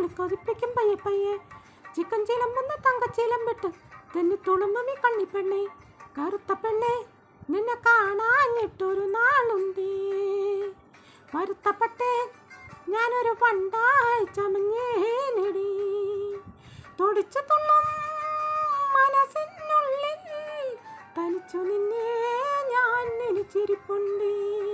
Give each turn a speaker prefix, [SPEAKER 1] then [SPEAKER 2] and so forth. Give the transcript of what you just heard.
[SPEAKER 1] തുള്ളി കൊതിപ്പിക്കും പയ്യെ പയ്യെ. ചിക്കൻ ചിലമ്പുന്ന തങ്കച്ചിലമ്പിട്ട് തെന്നി തുളുമ്പുമീ കണ്ണിപ്പെണ്ണെ. കറുത്ത പെണ്ണെ നിന്നെ കാണാഞ്ഞിട്ടൊരു നാളുണ്ടേ. വരുത്തപ്പെട്ടേ ഞാനൊരു പണ്ടായി ചമഞ്ഞേനടി. തുടിച്ചു തുള്ളും മനസ്സിനുള്ളിൽ തനിച്ചു നിന്നെ ഞാൻ നിലച്ചിരിപ്പുണ്ടേ.